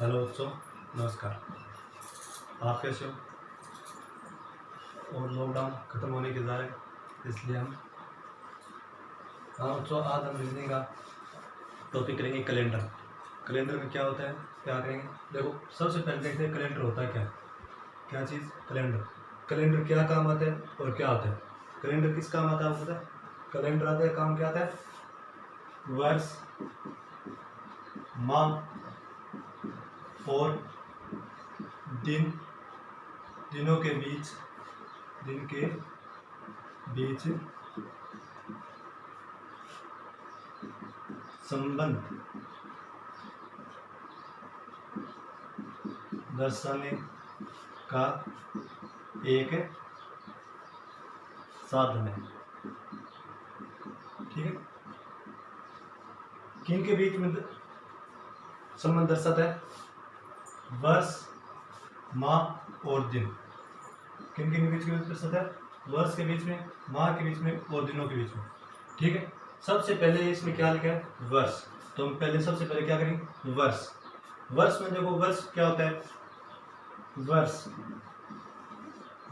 Hello बच्चों, नमस्कार। आप कैसे हो? और लॉकडाउन ख़त्म होने के जा रहे हैं, इसलिए बच्चों आज हम रीजनिंग का टॉपिक करेंगे कैलेंडर। कैलेंडर में क्या होता है, क्या करेंगे? देखो, सबसे पहले देखते हैं कैलेंडर होता है क्या। क्या चीज़? कैलेंडर। कैलेंडर क्या काम आता है और क्या होता है? कैलेंडर किस काम आता है आपको पता है? कैलेंडर आता है, काम क्या आता है? वर्ष, माह और दिनों के बीच संबंध दर्शाने का एक साधन है। ठीक है, किन के बीच में संबंध दर्शाता है? वर्ष, माह और दिन। किन के बीच में दर्शाता है? वर्ष के बीच में, माह के बीच में और दिनों के बीच में। ठीक है, सबसे पहले इसमें क्या लिखा है? वर्ष। तो हम पहले सबसे पहले क्या करेंगे? वर्ष। वर्ष में देखो, वर्ष क्या होता है?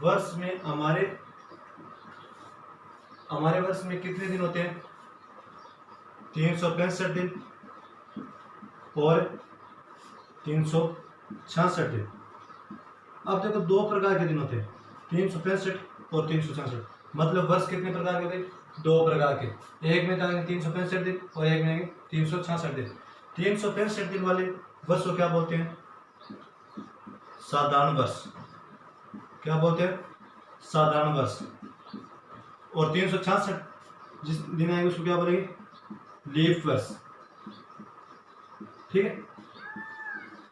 वर्ष में हमारे वर्ष में कितने दिन होते हैं? 365 दिन और 366 दिन। अब देखो, दो प्रकार के दिन होते हैं, 365 और 366। मतलब वर्ष कितने प्रकार के होते हैं? दो प्रकार के। एक में आएंगे 365 दिन और एक में आएंगे 366 दिन। 365 दिन वाले वर्ष को क्या बोलते हैं? साधारण वर्ष। क्या बोलते हैं? साधारण वर्ष। और 366 जिस दिन आएंगे उसको क्या बोलेंगे? लीप वर्ष। ठीक है,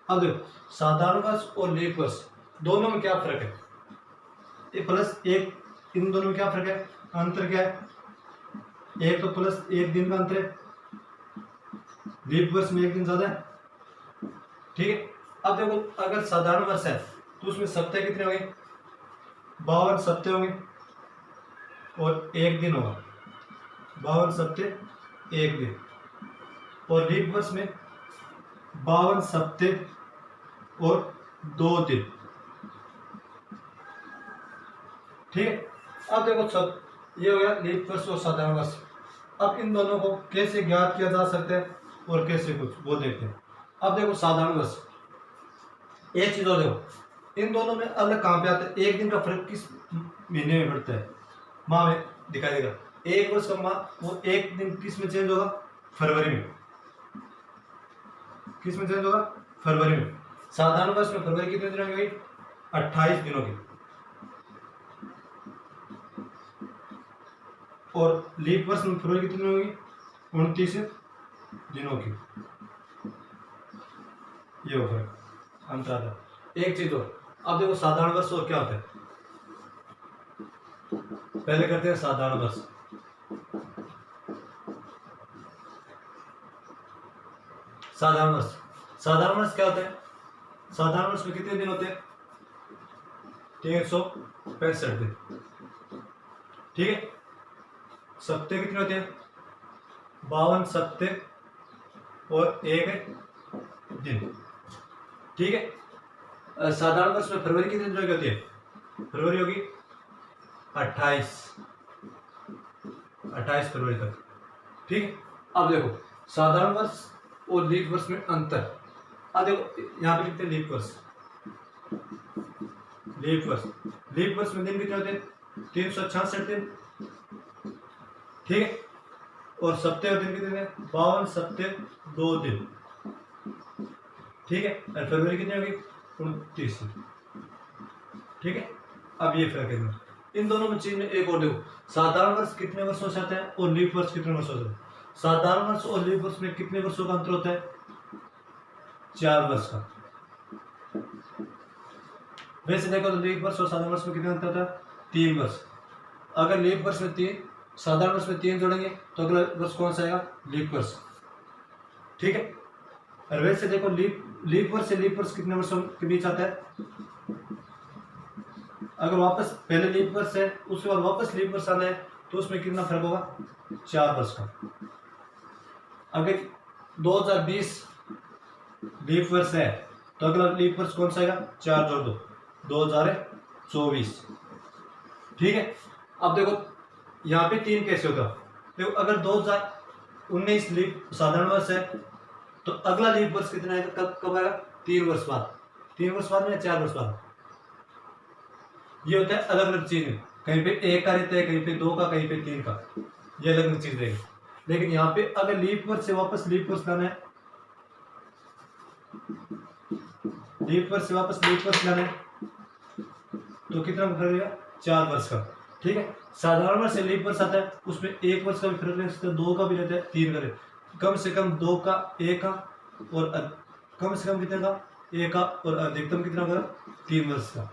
अब देखो, साधारण वर्ष और लीप वर्ष दोनों में क्या फर्क है? एक प्लस एक, इन दोनों में क्या फर्क है? अंतर क्या है? एक तो प्लस एक दिन का अंतर है, लीप वर्ष में एक दिन ज्यादा है। ठीक है, अब देखो, अगर साधारण वर्ष है तो उसमें सप्ताह कितने होंगे? 52 सप्ताह होंगे और एक दिन होगा। 52 सप्ताह एक दिन। और लीप वर्ष में 52 सप्ताह और 2 दिन। ठीक है, अब देखो, सब ये हो गया लीप वर्ष और साधारण वर्ष। अब इन दोनों को कैसे ज्ञात किया जा सकता है और कैसे कुछ, वो देखते हैं। अब देखो, साधारण वर्ष, एक चीज और देखो, इन दोनों में अलग कहाँ पे आता है? एक दिन का फर्क किस महीने में पड़ता है? माह में दिखाई देगा। एक वर्ष का माह, वो एक दिन किस में चेंज होगा? फरवरी में। किस में चेंज होगा? फरवरी में। साधारण वर्ष में फरवरी कितने दिनों की होगी? 28 दिनों की। और लीप वर्ष में फरवरी कितनी होगी? 29 दिनों की। ये हो फर्क, अंतर आता है। एक चीज और, अब देखो, साधारण वर्ष और क्या होता है? पहले करते हैं साधारण वर्ष। साधारण वर्ष क्या होता है? साधारण वर्ष में कितने दिन होते हैं? 365 दिन। ठीक है, सप्ताह कितने होते हैं? 52 सप्ताह और एक दिन। ठीक है, साधारण वर्ष में फरवरी कितने दिनों की होती है? फरवरी होगी 28 फरवरी तक। ठीक है, अब देखो, साधारण वर्ष और लीप वर्ष में अंतर। अब देखो, यहाँ पे लिखते हैं लीप वर्ष। लीप वर्ष में दिन कितने होते हैं? 366 दिन। ठीक है, और सप्ताह और दिन कितने हैं? 52 सप्ताह 2 दिन। ठीक है, और फरवरी कितनी होगी? 29। ठीक है, अब ये फर्क है। इन दोनों में चीज में एक और देखो, साधारण वर्ष कितने वर्षों से आता है और लीप वर्ष कितने वर्षों से? साधारण वर्ष और लीप वर्ष में कितने वर्षों का अंतर होता है? 4 वर्ष का। वैसे देखो तो लीप वर्ष और साधारण वर्ष में कितने अंतर होता है? 3 वर्ष। अगर लीप वर्ष में 3, साधारण वर्ष में 3 जोड़ेंगे तो अगला वर्ष कौन सा आएगा? लीप वर्ष। ठीक है, और वैसे देखो, लीप वर्ष से लीप वर्ष कितने वर्षों के बीच आता है? अगर वापस पहले लीप वर्ष है, उसके बाद वापस लीप वर्ष आना है, तो उसमें कितना फर्क होगा? 4 वर्ष का। अगर 2020 लीप वर्ष है तो अगला लीप वर्ष कौन सा आएगा, 4 जोड़ 2, 2024। ठीक है। अब देखो यहाँ पे 3 कैसे होगा, देखो अगर 2019 लीप साधारण वर्ष है तो अगला लीप वर्ष कितना आएगा, कब कब आएगा, 3 वर्ष बाद, 3 वर्ष बाद में या 4 वर्ष बाद। ये होता है अलग अलग चीज में, कहीं पे 1 का रहता है, कहीं पे 2 का, कहीं पे 3 का, ये अलग अलग चीज रहेगी। लेकिन यहाँ पे अगर लीप वर्ष से वापस लीप वर्ष लाना है, लीप वर्ष से वापस लीप वर्ष लाना है तो कितना फर्क रहेगा, 4 वर्ष का। ठीक है। साधारण वर्ष से लीप वर्ष आता है उसमें 1 वर्ष का भी फर्क रह सकता है, 2 का भी रहता है, 3 का रहता है, कम से कम 2 का, 1 का, और कम से कम कितने का, 1 का, और अधिकतम कितना का, 3 वर्ष का।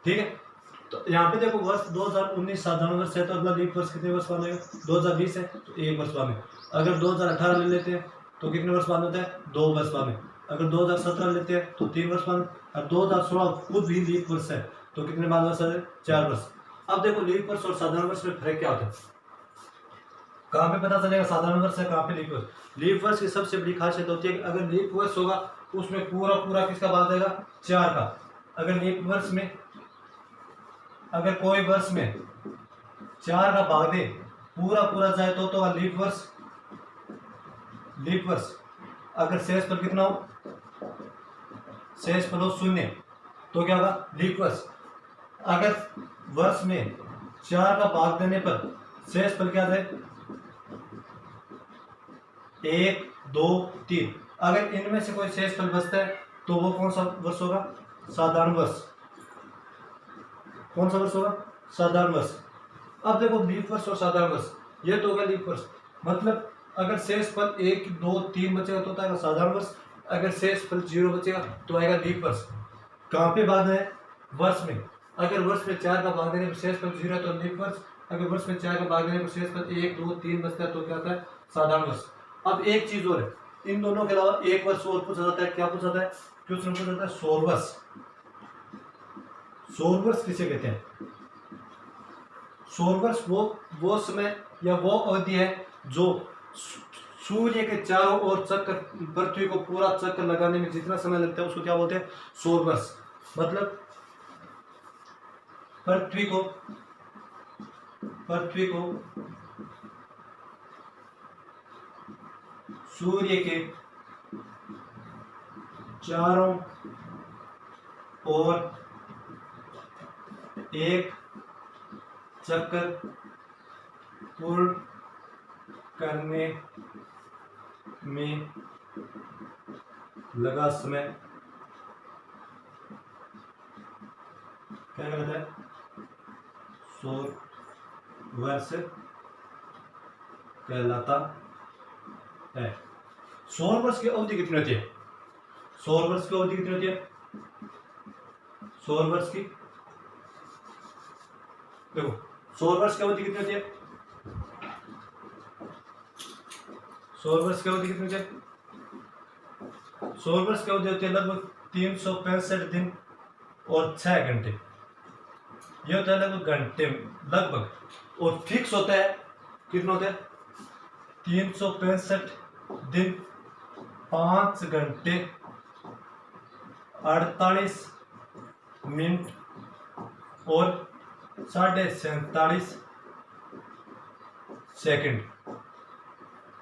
ठीक है। तो यहाँ पे देखो वर्ष 2019 साधारण वर्ष है तो अगला लीप वर्ष कितने वर्ष बाद होगा, 2020 है तो 1 वर्ष बाद में। अगर 2018 ले लेते हैं तो कितने वर्ष बाद होता है, 2 वर्ष बाद में। अगर 2017 लेते हैं तो 3 वर्ष बाद, और 2016 खुद भी लीप वर्ष है तो कितने बाद वर्ष है, 4 वर्ष। अब देखो लीप वर्ष और साधारण वर्ष में फर्क क्या होता है, कहाँ पे पता चलेगा साधारण वर्ष है कहाँ पे लीप वर्ष। लीप वर्ष की सबसे बड़ी खासियत होती है कि अगर लीप वर्ष होगा उसमें पूरा पूरा किसका भाग देगा, 4 का। अगर लीप वर्ष में, अगर कोई वर्ष में 4 का भाग दे पूरा पूरा जाए तो लीप वर्ष। लीप वर्ष अगर शेष पर कितना हो, शेष पर हो 0 तो क्या होगा, लीप वर्ष। अगर वर्ष में 4 का भाग देने पर शेष पर क्या जाए, 1, 2, 3, अगर इनमें से कोई शेष फल बचता है तो वो कौन सा वर्ष होगा, साधारण वर्ष। कौन सा वर्ष होगा, साधारण वर्ष। अब देखो लीप वर्ष और साधारण वर्ष, ये तो होगा लीप वर्ष। मतलब अगर शेष फल 1, 2, 3 बचेगा तो आएगा साधारण वर्ष, अगर शेष फल 0 बचेगा तो आएगा लीप वर्ष। कहाँ पे भाग है, वर्ष में। अगर वर्ष में 4 का भाग देने पर शेष फल 0 है तो लीप वर्ष, अगर वर्ष में 4 का भाग देने पर शेष फल 1, 2, 3 बचता है तो क्या होता है, साधारण वर्ष। अब एक चीज और है, इन दोनों के अलावा एक वर्ष और पूछा जाता है, क्या पूछा जाता है, क्वेश्चन पूछा जाता है सौर वर्ष। सौर वर्ष किसे कहते हैं, सौर वर्ष वो समय या वो अवधि है जो सूर्य के चारों ओर चक्कर, पृथ्वी को पूरा चक्कर लगाने में जितना समय लगता है उसको क्या बोलते हैं, सौर वर्ष। मतलब पृथ्वी को सूर्य के चारों ओर एक चक्कर पूर्ण करने में लगा समय क्या कहलाता है, सौर वर्ष कहलाता है। सौर वर्ष की अवधि कितनी होती है, सौर वर्ष की अवधि कितनी होती है, सौर वर्ष की, देखो सौर वर्ष की अवधि कितनी होती है, सौर वर्ष की अवधि कितनी होती है, सौर वर्ष की अवधि होती है लगभग 365 दिन और 6 घंटे। ये होता है लगभग घंटे लगभग, और फिक्स होता है कितना होता है, 365 दिन 5 घंटे 48 मिनट और 47.5 सेकंड।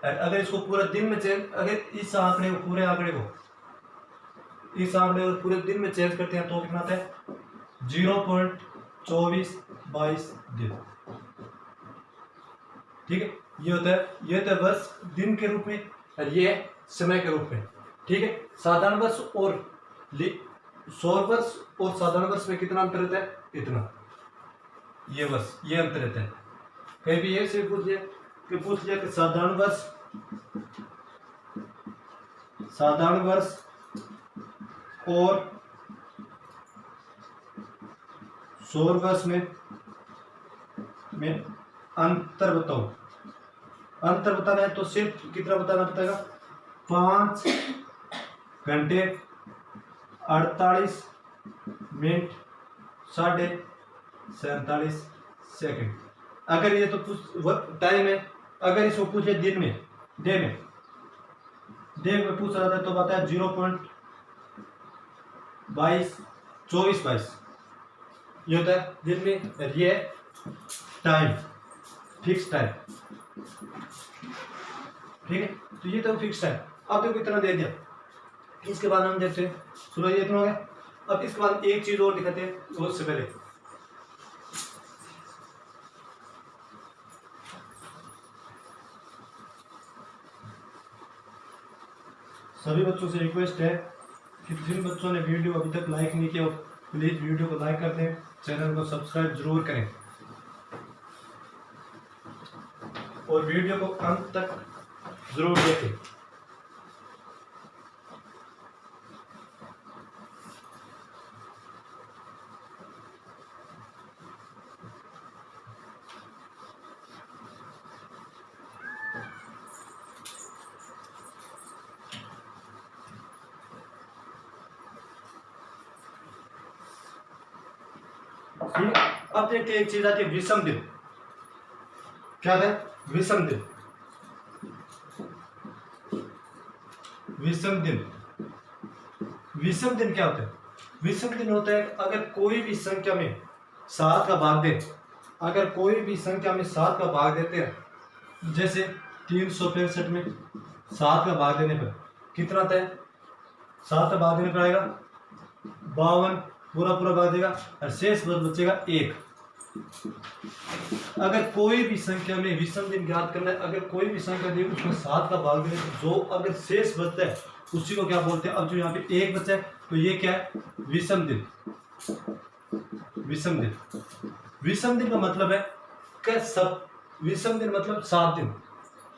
अगर इसको पूरे दिन में चेंज, अगर इस आंकड़े को, पूरे आंकड़े को, इस आंकड़े को पूरे दिन में चेंज करते हैं तो कितना आता है, 0.2422 दिन। ठीक है, ये होता है, ये होता है वर्ष दिन के रूप में और ये समय के रूप में। ठीक है, साधारण वर्ष और सौर वर्ष और साधारण वर्ष में कितना अंतर रहता है, इतना, ये वर्ष, ये अंतर रहता है। कहीं भी ये से पूछ लिया कि साधारण वर्ष और सौर वर्ष में अंतर बताओ। अंतर बताना है तो सिर्फ कितना बताना पड़ेगा, 5 घंटे 48 मिनट 47.5 सेकंड। अगर ये तो टाइम है, अगर इसको पूछे दिन में, डे में पूछ रहा था तो बताया 22, 24, 22 ये होता है दिन में। ये टाइम, फिक्स टाइम, ठीक है। तो ये तो फिक्स टाइम। अब देखो इतना दे दिया, इसके बाद हम देखते हैं, सुनो ये इतना हो गया। अब इसके बाद एक चीज और दिखाते हैं वो उससे पहले। सभी बच्चों से रिक्वेस्ट है कि जिन बच्चों ने वीडियो अभी तक लाइक नहीं किया प्लीज वीडियो को लाइक कर दें, चैनल को सब्सक्राइब जरूर करें और वीडियो को अंत तक जरूर देखें। ठीक है, अब देखते हैं एक चीज आती है विषम दिन। क्या है विषम दिन? विषम दिन, विषम दिन क्या होता है? विषम दिन होता है अगर कोई भी संख्या में 7 का भाग दे, अगर कोई भी संख्या में 7 का भाग देते हैं, जैसे 365 में 7 का भाग देने पर कितना आता है? 7 का भाग देने पर आएगा 52, पूरा पूरा भाग देगा और शेष बचेगा 1। अगर कोई भी संख्या में विषम दिन ज्ञात करना है, अगर कोई भी संख्या दी उसमें 7 का भाग देने तो जो अगर शेष बचता है उसी को क्या बोलते हैं? अब जो यहाँ पे 1 बचा है तो ये क्या है? विषम दिन। विषम दिन, विषम दिन का मतलब है कि सब विषम दिन मतलब 7 दिन,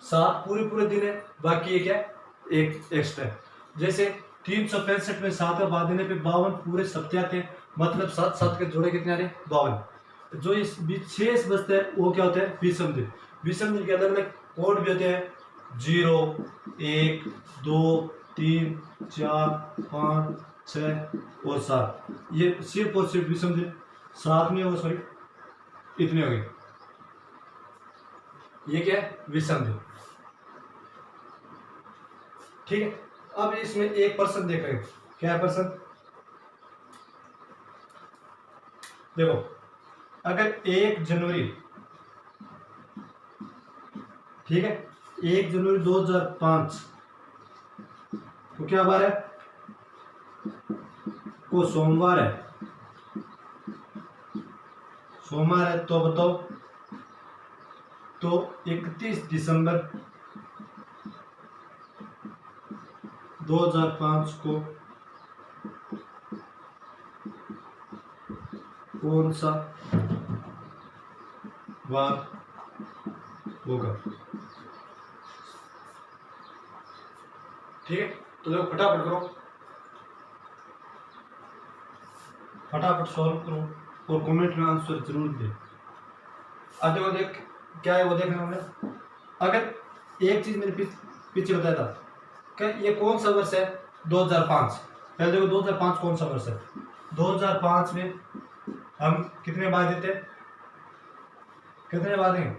7 पूरे दिन है, बाकी ये क्या है? एक एक्स्ट्रा है। जैसे 365 में 7 का भाग देने पे 52 पूरे सप्ताह आते हैं, मतलब 7 7 के जोड़े कितने आ रहे? 52। जो इस शेष बचता है वो क्या होता है? विषम दिन। विषम दिन के अलग अलग कोड भी होते हैं, 0, 1, 2, 3, 4, 5, 6 और 7। ये सिर्फ और सिर्फ विषम दिन 7 में होगा, सॉरी इतने हो गए। ये क्या है? विषम दिन। ठीक है, अब इसमें एक पर्सन देख रहे हैं। क्या है पर्सन? देखो अगर 1 जनवरी, ठीक है, 1 जनवरी 2005 को क्या बार है? को सोमवार है। सोमवार है तो बताओ, तो 31 दिसंबर 2005 को कौन सा वार होगा? ठीक है, तो देखो फटाफट करो, फटाफट सॉल्व करो और कमेंट में आंसर जरूर दे। अब देखो देख क्या है वो देखना हमने। अगर एक चीज मैंने पीछे बताया था कि ये कौन सा वर्ष है? 2005। पहले देखो 2005 कौन सा वर्ष है? 2005 में हम कितने बार देते हैं? कितने बार देंगे?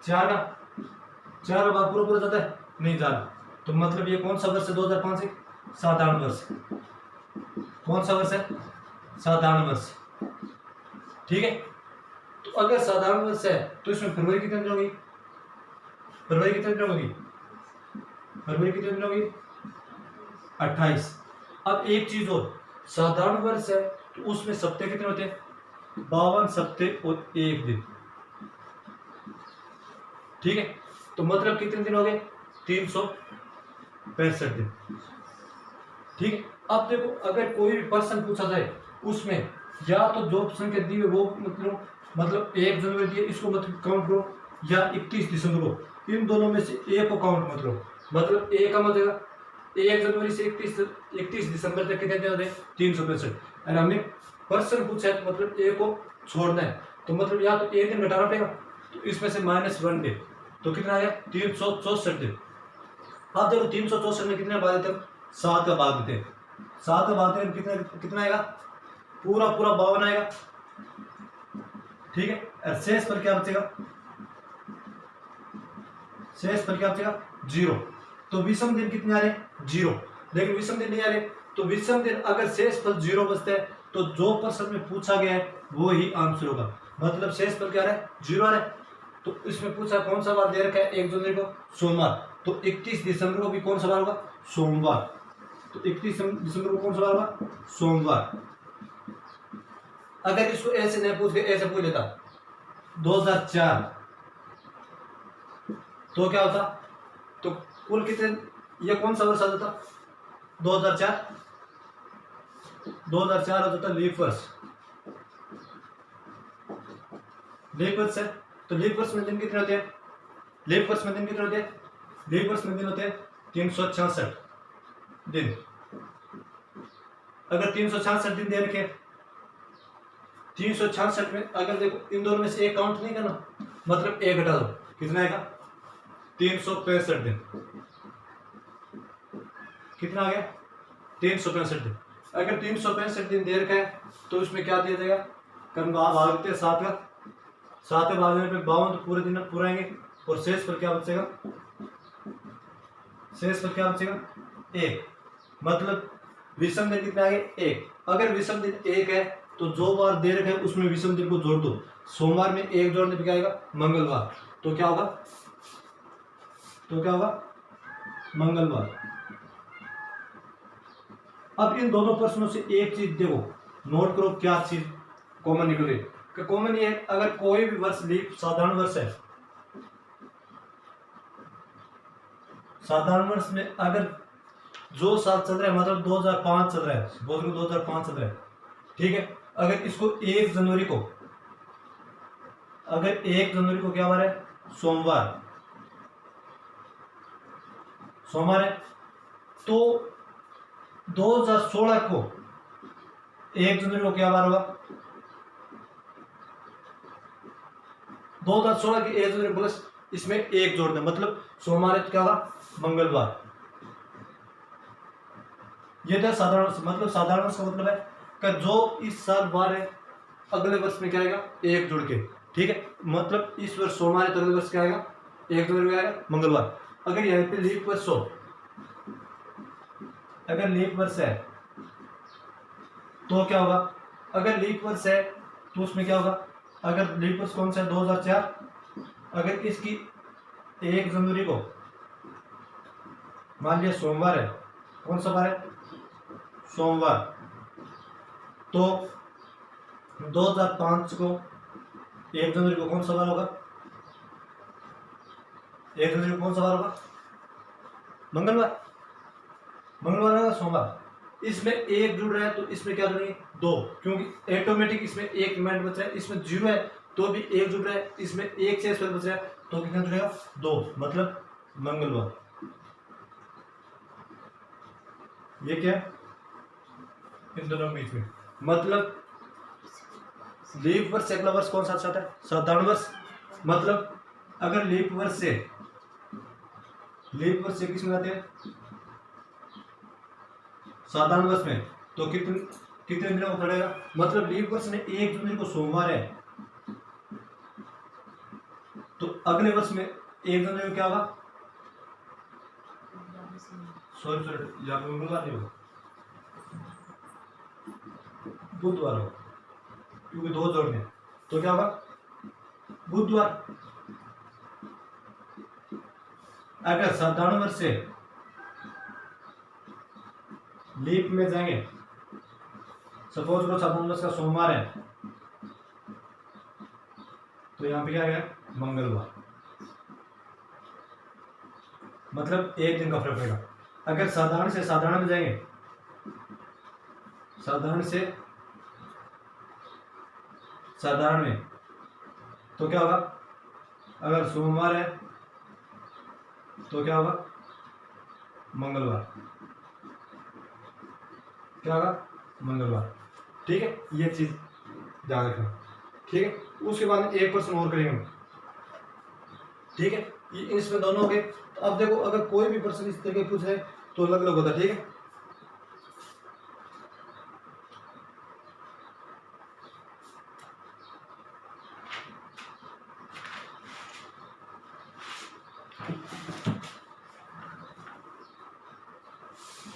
4 का। 4 बार पूरा पूरा जाता है? नहीं जाता। तो मतलब ये कौन सा वर्ष है? 2005 से साधारण वर्ष। कौन सा वर्ष है? साधारण वर्ष। ठीक है, तो अगर साधारण वर्ष है तो इसमें फरवरी कितने दिन होगी? फरवरी कितने दिन होगी? फरवरी कितने दिन होगी? 28। अब एक चीज और, साधारण वर्ष है तो उसमें सप्ताह कितने होते हैं? 52 सप्ताह और 1 दिन। ठीक है, तो मतलब कितने दिन हो गए? 365 दिन। ठीक है, अब देखो अगर कोई भी पर्सन पूछा जाए उसमें या तो जो संख्या दी है वो मतलब 1 जनवरी दी है इसको मतलब काउंट करो, या 31 दिसंबर को, इन दोनों में से एक को काउंट मत करो। मतलब एक का मतलब 1 जनवरी से 31 दिसंबर तक कितने दिन होते हैं? 365। और हमें पर्सन पूछा है तो मतलब एक को छोड़ना है, तो मतलब या तो एक दिन घटाना पड़ेगा, तो इसमें से -1 डे, तो कितना आया? 364 दिन। अब देखो 364 में कितने भाग देते हैं? 7 का भाग देते हैं। 7 का भाग देते हैं कितना कितना आएगा? पूरा 52 आएगा। ठीक है, और शेष पर क्या बचेगा? शेष पर क्या बचेगा? 0। तो विषम दिन कितने आ रहे हैं? 0। लेकिन विषम दिन नहीं आ रहे, तो विषम दिन अगर शेषफल 0 बचता है तो जो प्रश्न में पूछा गया है वो ही आंसर होगा। मतलब शेषफल क्या आ रहा है, 0 आ रहा है। तो इसमें पूछा कौन सा बार दे रखा है 1 जनवरी को, सोमवार, तो 31 दिसंबर को भी कौन सा बार होगा, सोमवार। तो 31 दिसंबर को कौन सा बार होगा, सोमवार। अगर इसको ऐसे नहीं पूछ के ऐसे पूछ लेता 2004, तो क्या होता, तो कुल कितने, ये कौन सा वर्ष आ जाता, 2004 हो जाता लीप वर्ष। लीप वर्ष है, तो लीप वर्ष में दिन कितने होते हैं, लीप वर्ष में दिन कितने होते हैं, लीप वर्ष में दिन होते हैं 366 दिन। अगर 366 दिन दे रखे, 366 में अगर देखो इन दोनों में से एक काउंट नहीं करना, मतलब एक घटा दो, कितना आएगा 365 दिन। कितना आ गया 365 दिन। अगर 365 दिन दे रखा है तो इसमें क्या दिया जाएगा, कर्म भागते हैं 7 का, 7 के भागने पे 52 तो पूरे दिन पूरा आएंगे, और शेष पर क्या बचेगा, शेष पर क्या बचेगा 1। मतलब विषम दिन कितना आएगा 1। अगर विषम दिन 1 है तो जो बार दे रखे है उसमें विषम दिन को जोड़ दो, सोमवार में 1 जोड़ने पे क्या आएगा, मंगलवार, तो क्या होगा, मंगलवार। अब इन दोनों प्रश्नों से एक चीज देखो, नोट करो क्या चीज कॉमन निकल रही है। कॉमन ये है, अगर कोई भी वर्ष लीप साधारण वर्ष है, साधारण वर्ष में अगर जो साल चल रहा है मतलब 2005 चल रहा है, बोल 2005 चल रहा है, ठीक है। अगर इसको 1 जनवरी को, अगर 1 जनवरी को क्या बार है, सोमवार है, तो 2016 को 1 जनवरी को क्या बार होगा, 2016 की 1 जनवरी प्लस इसमें 1 जोड़ दें, मतलब सोमवार है तो क्या होगा, मंगलवार। ये था साधारण वर्ष। मतलब साधारण वर्ष का मतलब है कि जो इस साल बार है अगले वर्ष में क्या आएगा 1 जुड़ के, ठीक है। मतलब इस वर्ष सोमवार है तो अगले वर्ष क्या आएगा 1 जनवरी को आएगा मंगलवार। अगर यहाँ पे लीप वर्ष हो, अगर लीप वर्ष है तो क्या होगा, अगर लीप वर्ष है तो उसमें क्या होगा, अगर लीप वर्ष कौन सा है 2004, अगर इसकी 1 जनवरी को मान लिया सोमवार है, कौन सा बार है, सोमवार, तो 2005 को 1 जनवरी को कौन सा बार होगा, 1 जनवरी को कौन सा बार होगा, मंगलवार होगा, सोमवार। इसमें 1 जुड़ रहा है तो इसमें क्या जुड़ेंगे 2, क्योंकि ऑटोमेटिक इसमें 1 रिमाइंडर बच रहा है, इसमें 0 है तो भी 1 जुड़ रहा है, इसमें 1 शेष बच रहा है तो कितना जुड़ेगा 2, मतलब मंगलवार। ये क्या है इन दोनों के बीच में, मतलब लीप वर्ष से अगला वर्ष कौन सा आता है, साधारण वर्ष। मतलब अगर लीप वर्ष से किस में आते हैं, साधारण वर्ष में, तो कितने दिनों को पड़ेगा, मतलब लीप वर्ष में 1 जनवरी को सोमवार है तो अगले वर्ष में 1 जनवरी को क्या होगा, सॉरी यहाँ पे मंगलवार नहीं होगा, बुधवार होगा, क्योंकि 2 जोड़ने, तो क्या होगा बुधवार। अगर साधारण वर्ष से लीप में जाएंगे, सपोज करो साधारण वर्ष का सोमवार है तो यहाँ पे क्या आएगा मंगलवार, मतलब 1 दिन का फर्क पड़ेगा। अगर साधारण से साधारण में जाएंगे, साधारण से साधारण में, तो क्या होगा, अगर सोमवार है तो क्या होगा मंगलवार, क्या होगा मंगलवार, ठीक है। ये चीज ध्यान रखना, ठीक है। उसके बाद में 1% और करेंगे, ठीक है। ये इसमें दोनों हो गए। तो अब देखो अगर कोई भी प्रश्न इस तरीके पूछ रहे तो अलग अलग होता है, ठीक है।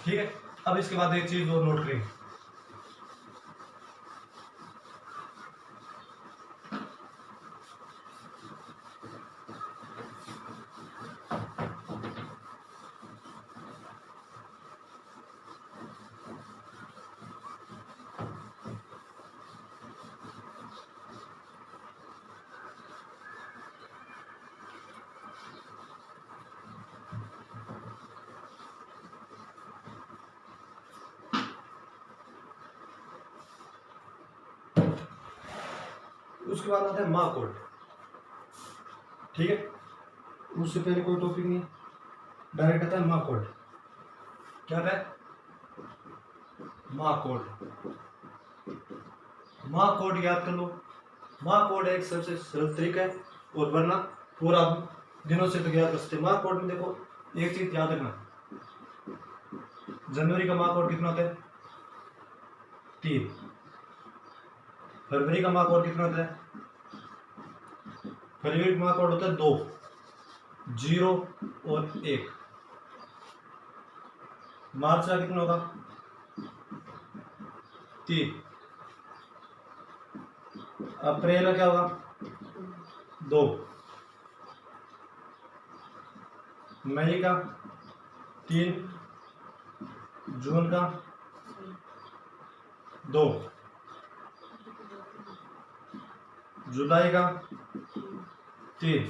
ठीक है। अब इसके बाद एक चीज और नोट करेंगे, उसके बाद आता है मा कोड। ठीक है, उससे पहले कोई टॉपिक नहीं, डायरेक्ट आता है मा कोड। क्या है मा कोड? मा कोड याद कर लो। मा कोड एक सबसे सरल तरीका है, और वरना पूरा दिनों से तो याद कर सकते। मा कोड में देखो एक चीज याद रखना, जनवरी का मा कोड कितना होता है? 3। फरवरी का मा कोड कितना होता है? फरवरी का मा कोड होता है 2, 0 और 1। मार्च का कितना होगा? 3। अप्रैल का क्या होगा? 2। मई का 3। जून का 2। जुलाई का 3।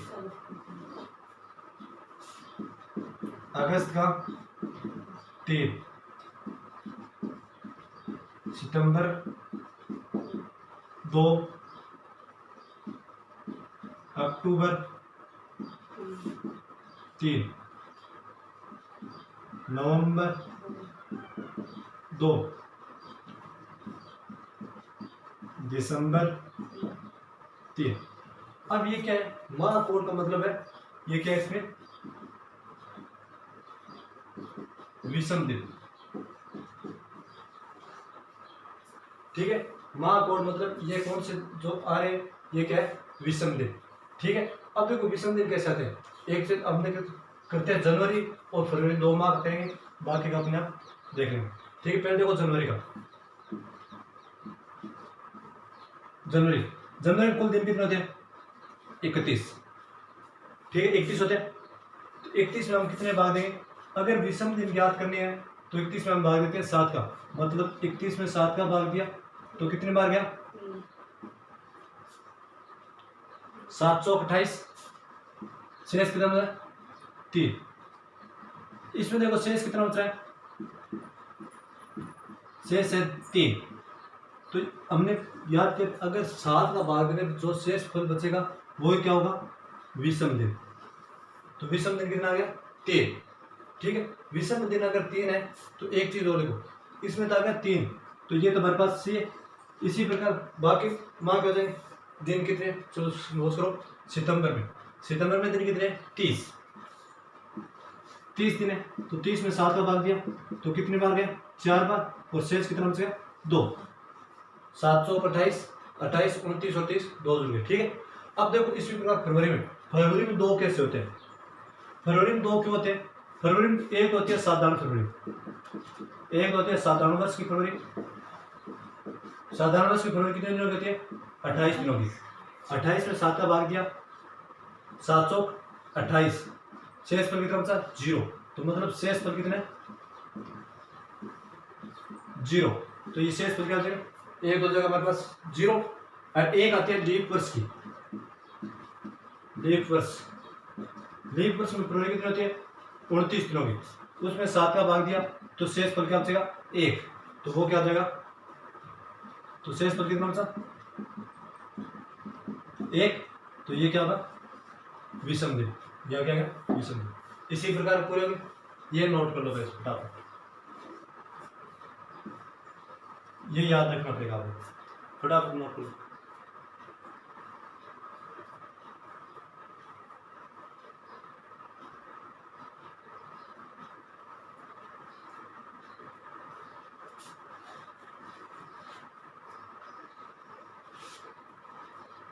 अगस्त का 3। सितंबर 2। अक्टूबर 3। नवंबर 2। दिसंबर 3। अब ये क्या है? मा कोड का मतलब है ये क्या है? इसमें विषम दिन। ठीक है, मा कोड मतलब ये कौन से जो आ रहे हैं, ये क्या है? विषम दिन। ठीक है, अब देखो विषम दिन कैसे आते हैं? एक से अब करते हैं जनवरी और फरवरी, 2 माह करेंगे, बाकी का अपने आप देख लेंगे। ठीक है, पहले देखो जनवरी का। जनवरी में कुल दिन कितने होते हैं? 31। ठीक है, 31 होते हैं। तो 31 में हम कितने भाग देंगे? अगर विषम दिन ज्ञात करने हैं तो 31 में हम भाग देते हैं 7 का, मतलब 31 में 7 का भाग दिया तो कितने बार गया? 7 चौक 28। शेष कितना बचा? 3। इसमें देखो शेष कितना बच रहा है? शेष है 3। तो हमने याद किया अगर 7 का भाग देने जो शेष फल बचेगा वो क्या होगा? विषम दिन। तो विषम दिन कितना आ गया? 3। ठीक है, विषम दिन अगर 3 है तो एक चीज और देखो, इसमें तो आ गया 3, तो ये तो हमारे पास सी है। इसी प्रकार बाकी माह हो जाएंगे। दिन कितने? चलो नोट करो। सितंबर में दिन कितने? 30 दिन है, तो 30 में 7 का भाग दिया तो कितने बार गया? 4 बार, और शेष कितना बच गया? 2। 7 चौक 28, 28 29 और 30, 2 जुड़ गए। ठीक है, अब देखो इसी प्रकार फरवरी में 2 कैसे होते हैं? फरवरी में 2 क्यों होते हैं? फरवरी में एक होती है साधारण फरवरी, एक होती है साधारण वर्ष की फरवरी। साधारण वर्ष की फरवरी कितने दिनों की होती है? 28 दिनों की। 28 में 7 का भाग दिया, 7 चौक 28, शेष फल कितना बचा? 0। तो मतलब शेष फल कितने? 0। तो ये शेष फल क्या हो जाएगा? एक हो जाएगा हमारे पास 0, और एक आती है लीप वर्ष की। लीप वर्ष में फरवरी कितनी होती है? 29 दिनों की। उसमें 7 का भाग दिया तो शेष फल क्या बचेगा? 1। तो वो क्या हो जाएगा? तो शेष फल कितना बचा? 1। तो ये क्या होगा? विषम दिन। यह क्या है? विषम दिन। इसी प्रकार पूरे होंगे। ये नोट कर लो बस फटाफट, ये याद रखना पड़ेगा आपको, फटाफट नोट कर लो।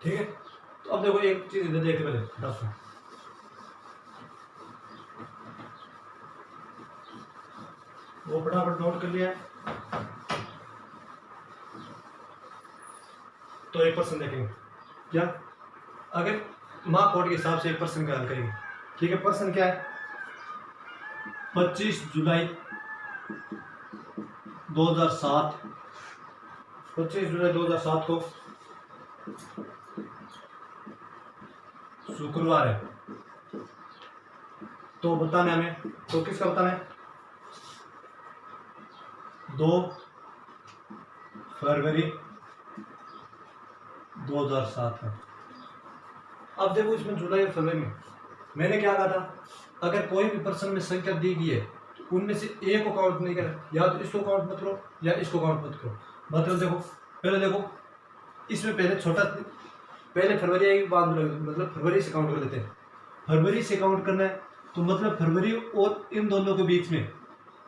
ठीक है, तो अब देखो एक चीज इधर देखते पहले फटाफट। वो फटाफट नोट कर लिया है। तो 1% देखेंगे क्या, अगर मार्क कोड के हिसाब से 1% का हल करेंगे। ठीक है, पर्सन क्या है, 25 जुलाई 2007, 25 जुलाई 2007 को शुक्रवार है। तो बताना है हमें, तो किसका बताना है, 2 फरवरी 2007 का। अब देखो इसमें जुलाई और फरवरी में मैंने क्या कहा था, अगर कोई भी पर्सन में संख्या दी गई है तो उनमें से एक को काउंट नहीं करें, या तो इसको काउंट मत करो या इसको काउंट मत करो। मतलब देखो, पहले देखो इसमें पहले छोटा, पहले फरवरी आएगी बाद में, मतलब फरवरी से काउंट कर लेते हैं। फरवरी से काउंट करना है तो मतलब फरवरी और इन दोनों के बीच में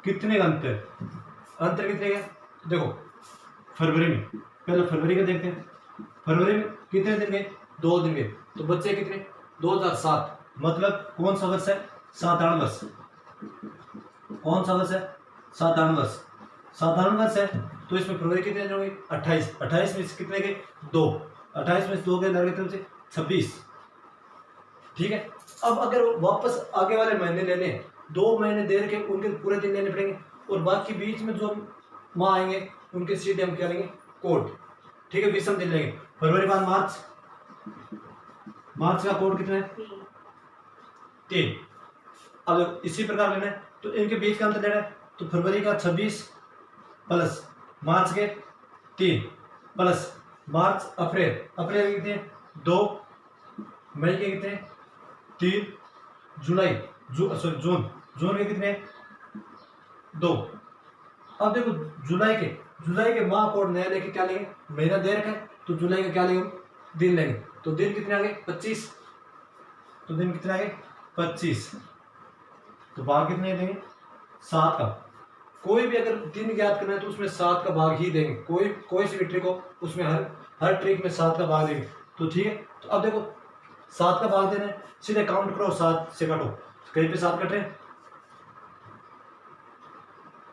कितने का अंतर कितने का, देखो फरवरी में, पहले फरवरी का देखते हैं। फरवरी में कितने दिन गए, 2 दिन गए, तो बच्चे कितने, 2007, मतलब कौन सा वर्ष है, साधारण वर्ष। कौन सा वर्ष है, साधारण वर्ष। साधारण वर्ष है तो इसमें फरवरी कितने दिन होंगे, 28, 28 में कितने गए, 2, 28 में 2 के लगे तरफ से 26। ठीक है, अब अगर वापस आगे वाले महीने ले लें, 2 महीने देर के उनके पूरे दिन लेने पड़ेंगे, और बाकी बीच में जो माह आएंगे उनके सीधे हम क्या लेंगे, कोड। ठीक है, विषम दिन लेंगे। फरवरी बाद मार्च, मार्च का कोड कितना है, 3। अब इसी प्रकार लेना है तो इनके बीच का अंतर लेना है, तो फरवरी का 26 प्लस मार्च के 3 प्लस मार्च अप्रैल, अप्रैल के कितने 2, मई के कितने 3, जुलाई जून, जून के कितने 2। अब देखो जुलाई के माह कोड नया लेके क्या लेंगे, महीना दे रखा है तो जुलाई का क्या लेंगे, दिन लेंगे। तो दिन कितने आ गए, 25, तो दिन कितने आ गए 25, तो भाग कितने देंगे, 7 का। कोई भी अगर दिन ज्ञात करना है तो उसमें 7 का भाग ही देंगे, कोई सी भी ट्रिक हो उसमें हर ट्रिक में 7 का भाग देंगे। तो ठीक है, तो अब देखो 7 का भाग देना है, सीधे काउंट करो, 7 से काटो, कहीं पे 7 कट रहे,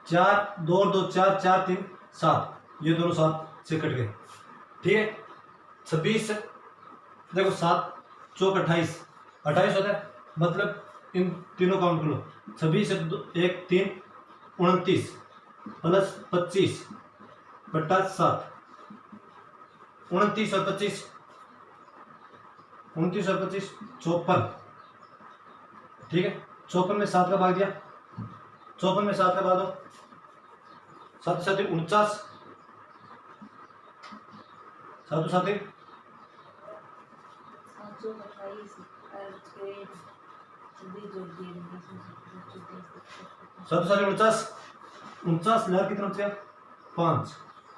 4 2 2 4 4 3 7, ये दोनों 7 से कट गए। ठीक है, 26 देखो 7 चौक 28, 28 होता है, मतलब इन तीनों काउंट कर लो, 26 से 1 3 29 प्लस 25 बट्टा 7, 29 और 25, 29 और 25 54। ठीक है, 54 में 7 का भाग दिया, 54 में 7 का भाग दो, 7 7 49, 7 7 49, 49 लहर की तरफ से 5,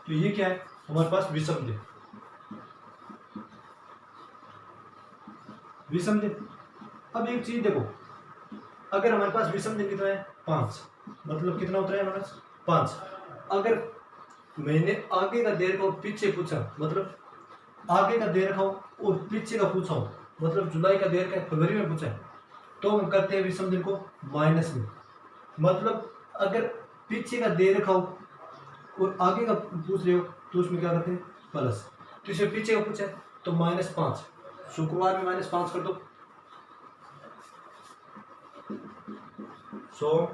तो ये क्या है हमारे पास, विषम दिन। विषम दिन, अब एक चीज देखो, अगर हमारे पास विषम दिन कितना है 5, मतलब कितना उतरा है हमारे पास 5। अगर मैंने आगे का दे रखा हूं पीछे पूछा, मतलब आगे का दे रखा हूं और पीछे का पूछा हूं, मतलब जुलाई का दे रखा है फरवरी में पूछा है, तो हम करते हैं विषम दिन को माइनस में। मतलब अगर पीछे का दे रखा हो और आगे का पूछ रहे हो तो उसमें क्या करते हैं प्लस, तो इसे पीछे का पूछा है तो -5, शुक्रवार में -5 कर दो, सोम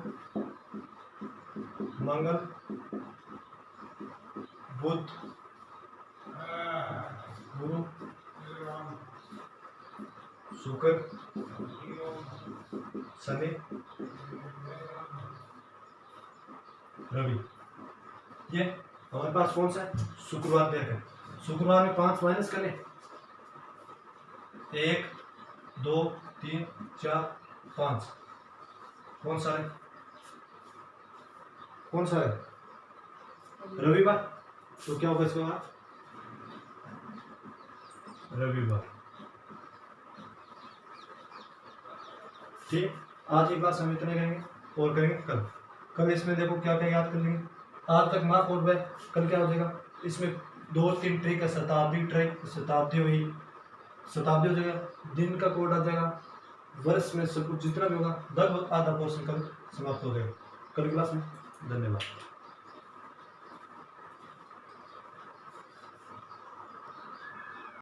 मंगल बुध गुरु शुक्र शनि रवि। ये हमारे पास कौन सा है, शुक्रवार देखा है। शुक्रवार में 5 माइनस कर ले, 1 2 3 4 5, कौन सा है, कौन सा है रविवार, तो क्या होगा इसका रविवार। ठीक, आज एक बार हम इतने करेंगे और करेंगे कल इसमें देखो क्या क्या याद कर लेंगे। आज तक मार्क कोड है, कल क्या हो जाएगा, इसमें 2-3 ट्रिक है, शताब्दी हुई, शताब्दी हो जाएगा, दिन का कोड आ जाएगा, वर्ष में सब कुछ जितना भी होगा लगभग आधा पोर्शन कल समाप्त हो जाएगा। कल क्लास में धन्यवाद।